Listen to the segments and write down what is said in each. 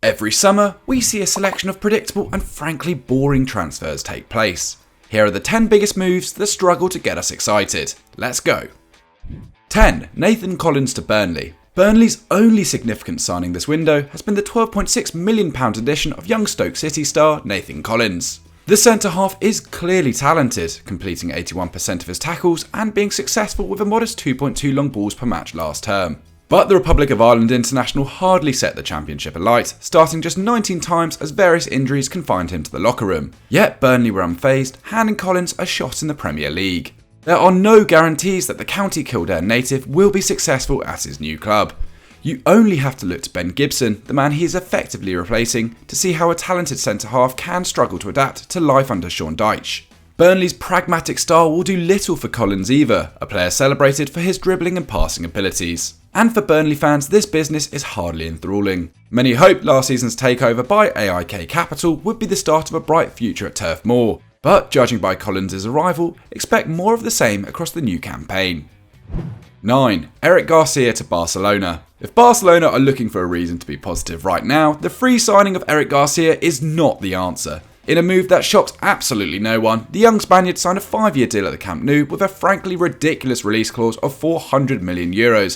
Every summer, we see a selection of predictable and frankly boring transfers take place. Here are the 10 biggest moves that struggle to get us excited. Let's go. 10. Nathan Collins to Burnley. Burnley's only significant signing this window has been the £12.6 million addition of young Stoke City star Nathan Collins. The centre-half is clearly talented, completing 81% of his tackles and being successful with a modest 2.2 long balls per match last term. But the Republic of Ireland international hardly set the championship alight, starting just 19 times as various injuries confined him to the locker room. Yet Burnley were unfazed, handing Collins a shot in the Premier League. There are no guarantees that the County Kildare native will be successful at his new club. You only have to look to Ben Gibson, the man he is effectively replacing, to see how a talented centre-half can struggle to adapt to life under Sean Dyche. Burnley's pragmatic style will do little for Collins either, a player celebrated for his dribbling and passing abilities. And for Burnley fans, this business is hardly enthralling. Many hoped last season's takeover by AIK Capital would be the start of a bright future at Turf Moor, but judging by Collins' arrival, expect more of the same across the new campaign. 9. Eric Garcia to Barcelona. If Barcelona are looking for a reason to be positive right now, the free signing of Eric Garcia is not the answer. In a move that shocked absolutely no one, the young Spaniard signed a 5-year deal at the Camp Nou with a frankly ridiculous release clause of €400 million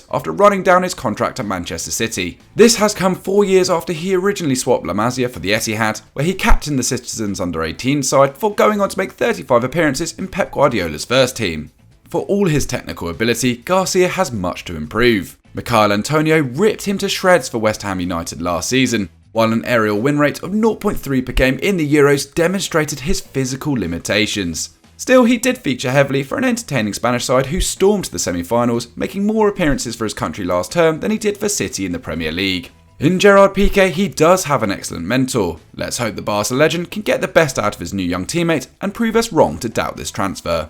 after running down his contract at Manchester City. This has come 4 years after he originally swapped La Masia for the Etihad, where he captained the Citizens under-18 side before going on to make 35 appearances in Pep Guardiola's first team. For all his technical ability, Garcia has much to improve. Michail Antonio ripped him to shreds for West Ham United last season, while an aerial win rate of 0.3 per game in the Euros demonstrated his physical limitations. Still, he did feature heavily for an entertaining Spanish side who stormed to the semi-finals, making more appearances for his country last term than he did for City in the Premier League. In Gerard Piqué, he does have an excellent mentor. Let's hope the Barca legend can get the best out of his new young teammate and prove us wrong to doubt this transfer.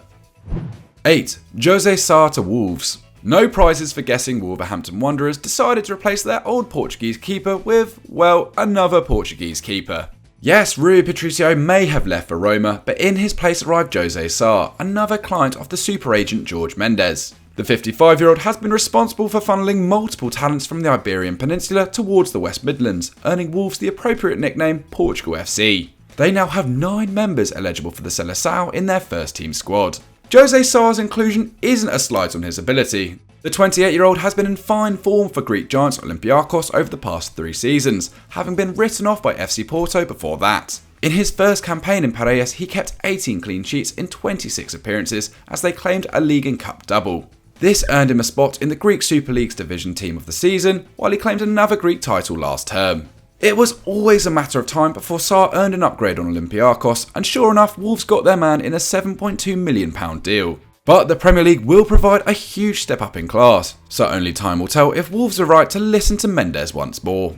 8. José Sá to Wolves. No prizes for guessing Wolverhampton Wanderers decided to replace their old Portuguese keeper with, well, another Portuguese keeper. Yes, Rui Patricio may have left for Roma, but in his place arrived José Sá, another client of the super agent Jorge Mendes. The 55-year-old has been responsible for funneling multiple talents from the Iberian Peninsula towards the West Midlands, earning Wolves the appropriate nickname Portugal FC. They now have 9 members eligible for the Seleção in their first team squad. José Sá's inclusion isn't a slight on his ability. The 28-year-old has been in fine form for Greek giants Olympiacos over the past 3 seasons, having been written off by FC Porto before that. In his first campaign in Piraeus, he kept 18 clean sheets in 26 appearances as they claimed a league and cup double. This earned him a spot in the Greek Super League's division team of the season, while he claimed another Greek title last term. It was always a matter of time before Sá earned an upgrade on Olympiacos, and sure enough, Wolves got their man in a £7.2 million deal. But the Premier League will provide a huge step up in class, so only time will tell if Wolves are right to listen to Mendes once more.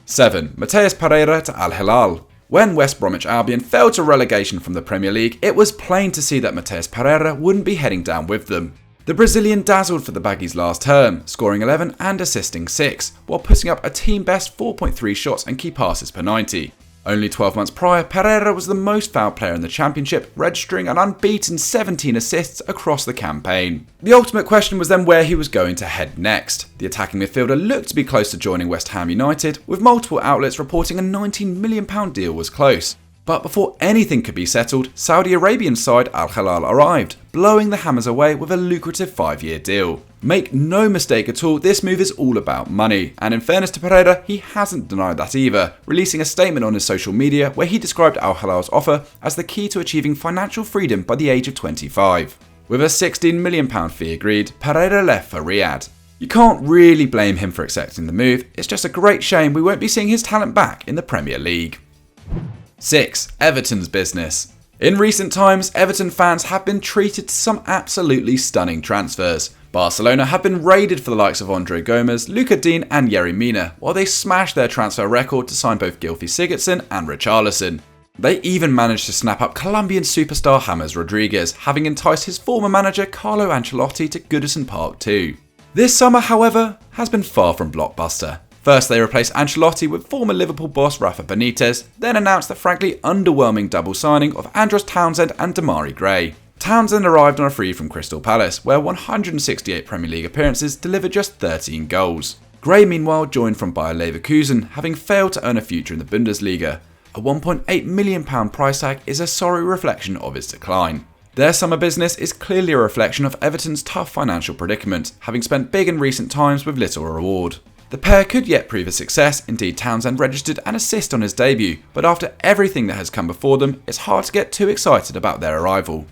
7. Mattheus Pereira to Al Hilal. When West Bromwich Albion fell to relegation from the Premier League, it was plain to see that Mattheus Pereira wouldn't be heading down with them. The Brazilian dazzled for the Baggies last term, scoring 11 and assisting 6, while putting up a team best 4.3 shots and key passes per 90. Only 12 months prior, Pereira was the most fouled player in the championship, registering an unbeaten 17 assists across the campaign. The ultimate question was then where he was going to head next. The attacking midfielder looked to be close to joining West Ham United, with multiple outlets reporting a £19 million deal was close. But before anything could be settled, Saudi Arabian side Al Hilal arrived, blowing the Hammers away with a lucrative 5-year deal. Make no mistake at all, this move is all about money, and in fairness to Pereira, he hasn't denied that either, releasing a statement on his social media where he described Al Hilal's offer as the key to achieving financial freedom by the age of 25. With a £16 million fee agreed, Pereira left for Riyadh. You can't really blame him for accepting the move, it's just a great shame we won't be seeing his talent back in the Premier League. 6. Everton's business. In recent times, Everton fans have been treated to some absolutely stunning transfers. Barcelona have been raided for the likes of Andre Gomes, Luca Dean and Yerry Mina, while they smashed their transfer record to sign both Gylfi Sigurdsson and Richarlison. They even managed to snap up Colombian superstar James Rodriguez, having enticed his former manager Carlo Ancelotti to Goodison Park too. This summer, however, has been far from blockbuster. First, they replaced Ancelotti with former Liverpool boss Rafa Benitez, then announced the frankly underwhelming double signing of Andros Townsend and Demarai. Townsend arrived on a free from Crystal Palace, where 168 Premier League appearances delivered just 13 goals. Gray meanwhile joined from Bayer Leverkusen, having failed to earn a future in the Bundesliga. A £1.8 million price tag is a sorry reflection of its decline. Their summer business is clearly a reflection of Everton's tough financial predicament, having spent big in recent times with little reward. The pair could yet prove a success, indeed Townsend registered an assist on his debut, but after everything that has come before them, it's hard to get too excited about their arrival.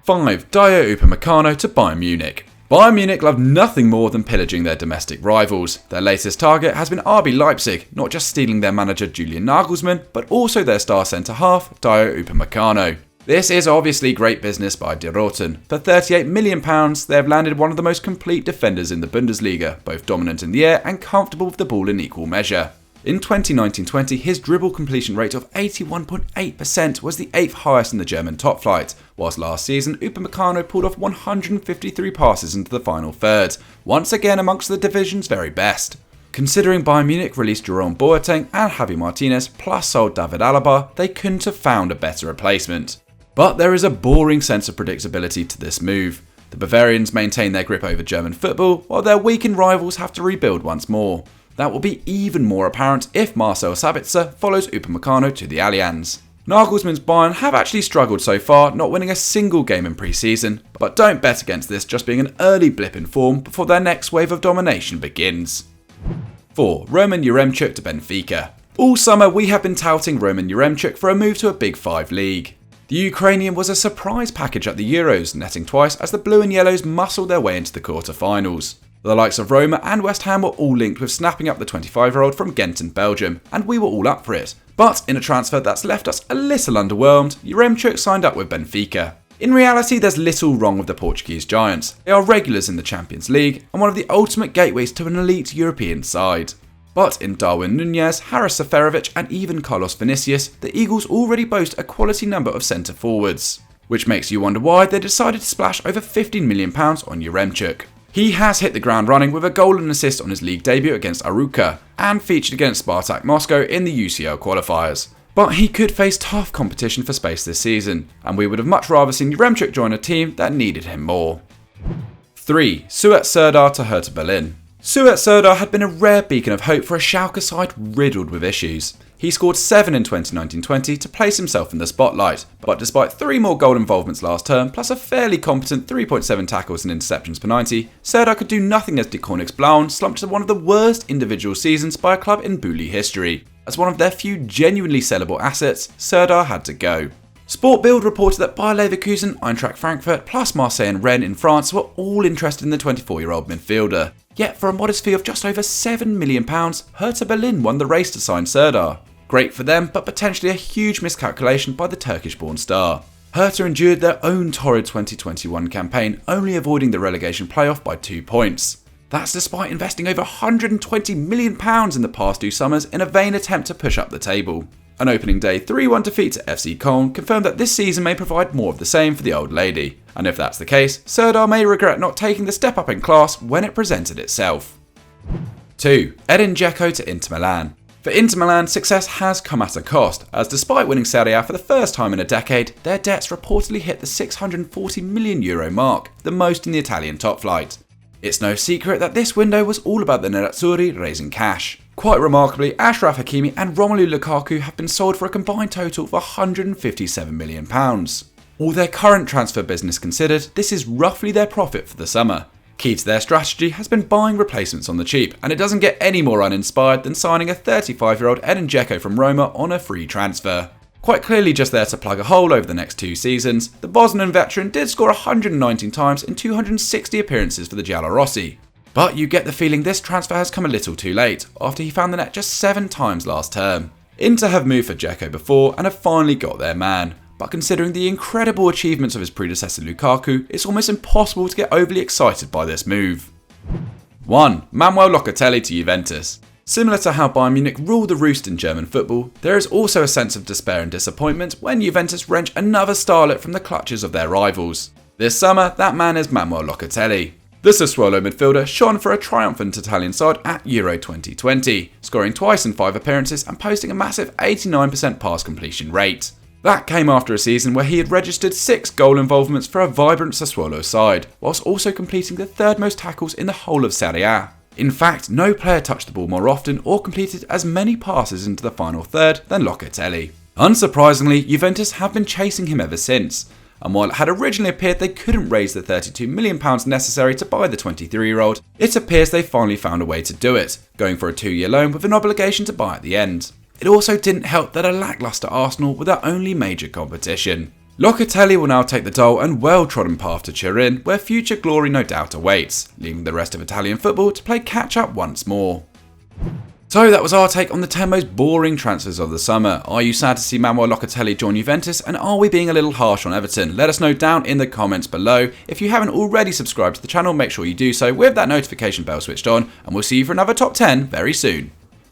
5. Dayot Upamecano to Bayern Munich. Bayern Munich love nothing more than pillaging their domestic rivals. Their latest target has been RB Leipzig, not just stealing their manager Julian Nagelsmann, but also their star centre-half, Dayot Upamecano. This is obviously great business by Dayot. For £38 million, they have landed one of the most complete defenders in the Bundesliga, both dominant in the air and comfortable with the ball in equal measure. In 2019-20, his dribble completion rate of 81.8% was the 8th highest in the German top flight, whilst last season Upamecano pulled off 153 passes into the final third, once again amongst the division's very best. Considering Bayern Munich released Jerome Boateng and Javi Martinez plus sold David Alaba, they couldn't have found a better replacement. But there is a boring sense of predictability to this move. The Bavarians maintain their grip over German football, while their weakened rivals have to rebuild once more. That will be even more apparent if Marcel Sabitzer follows Upamecano to the Allianz. Nagelsmann's Bayern have actually struggled so far, not winning a single game in pre-season, but don't bet against this just being an early blip in form before their next wave of domination begins. 4. Roman Yaremchuk to Benfica. All summer we have been touting Roman Yaremchuk for a move to a Big 5 league. The Ukrainian was a surprise package at the Euros, netting twice as the Blue and Yellows muscled their way into the quarter-finals. The likes of Roma and West Ham were all linked with snapping up the 25-year-old from Ghent in Belgium, and we were all up for it. But in a transfer that's left us a little underwhelmed, Yaremchuk signed up with Benfica. In reality, there's little wrong with the Portuguese giants. They are regulars in the Champions League and one of the ultimate gateways to an elite European side. But in Darwin Núñez, Haris Seferovic and even Carlos Vinicius, the Eagles already boast a quality number of centre forwards, which makes you wonder why they decided to splash over £15 million on Yaremchuk. He has hit the ground running with a goal and assist on his league debut against Arouca and featured against Spartak Moscow in the UCL qualifiers. But he could face tough competition for space this season, and we would have much rather seen Yaremchuk join a team that needed him more. 3. Suat Serdar to Hertha Berlin. Suat Serdar had been a rare beacon of hope for a Schalke side riddled with issues. He scored 7 in 2019-20 to place himself in the spotlight, but despite 3 more goal involvements last term, plus a fairly competent 3.7 tackles and interceptions per 90, Serdar could do nothing as Die Koningsblauen slumped to one of the worst individual seasons by a club in Bully history. As one of their few genuinely sellable assets, Serdar had to go. Sport Bild reported that Bayer Leverkusen, Eintracht Frankfurt, plus Marseille and Rennes in France were all interested in the 24-year-old midfielder. Yet for a modest fee of just over £7 million, Hertha Berlin won the race to sign Serdar. Great for them, but potentially a huge miscalculation by the Turkish-born star. Hertha endured their own torrid 2021 campaign, only avoiding the relegation playoff by 2 points. That's despite investing over £120 million in the past 2 summers in a vain attempt to push up the table. An opening day 3-1 defeat to FC Köln confirmed that this season may provide more of the same for the old lady. And if that's the case, Serdar may regret not taking the step up in class when it presented itself. 2. Edin Džeko to Inter Milan. For Inter Milan, success has come at a cost, as despite winning Serie A for the first time in a decade, their debts reportedly hit the €640 million mark, the most in the Italian top flight. It's no secret that this window was all about the Nerazzurri raising cash. Quite remarkably, Achraf Hakimi and Romelu Lukaku have been sold for a combined total of £157 million. All their current transfer business considered, this is roughly their profit for the summer. Key to their strategy has been buying replacements on the cheap, and it doesn't get any more uninspired than signing a 35-year-old Edin Džeko from Roma on a free transfer. Quite clearly just there to plug a hole over the next 2 seasons, the Bosnian veteran did score 119 times in 260 appearances for the Giallorossi. But you get the feeling this transfer has come a little too late, after he found the net just 7 times last term. Inter have moved for Džeko before and have finally got their man, but considering the incredible achievements of his predecessor Lukaku, it's almost impossible to get overly excited by this move. 1. Manuel Locatelli to Juventus. Similar to how Bayern Munich rule the roost in German football, there is also a sense of despair and disappointment when Juventus wrench another starlet from the clutches of their rivals. This summer, that man is Manuel Locatelli. The Sassuolo midfielder shone for a triumphant Italian side at Euro 2020, scoring twice in 5 appearances and posting a massive 89% pass completion rate. That came after a season where he had registered 6 goal involvements for a vibrant Sassuolo side, whilst also completing the 3rd most tackles in the whole of Serie A. In fact, no player touched the ball more often or completed as many passes into the final third than Locatelli. Unsurprisingly, Juventus have been chasing him ever since, and while it had originally appeared they couldn't raise the £32 million necessary to buy the 23-year-old, it appears they finally found a way to do it, going for a 2-year loan with an obligation to buy at the end. It also didn't help that a lacklustre Arsenal were their only major competition. Locatelli will now take the dull and well-trodden path to Turin, where future glory no doubt awaits, leaving the rest of Italian football to play catch-up once more. So that was our take on the 10 most boring transfers of the summer. Are you sad to see Manuel Locatelli join Juventus, and are we being a little harsh on Everton? Let us know down in the comments below. If you haven't already subscribed to the channel, make sure you do so with that notification bell switched on, and we'll see you for another top 10 very soon.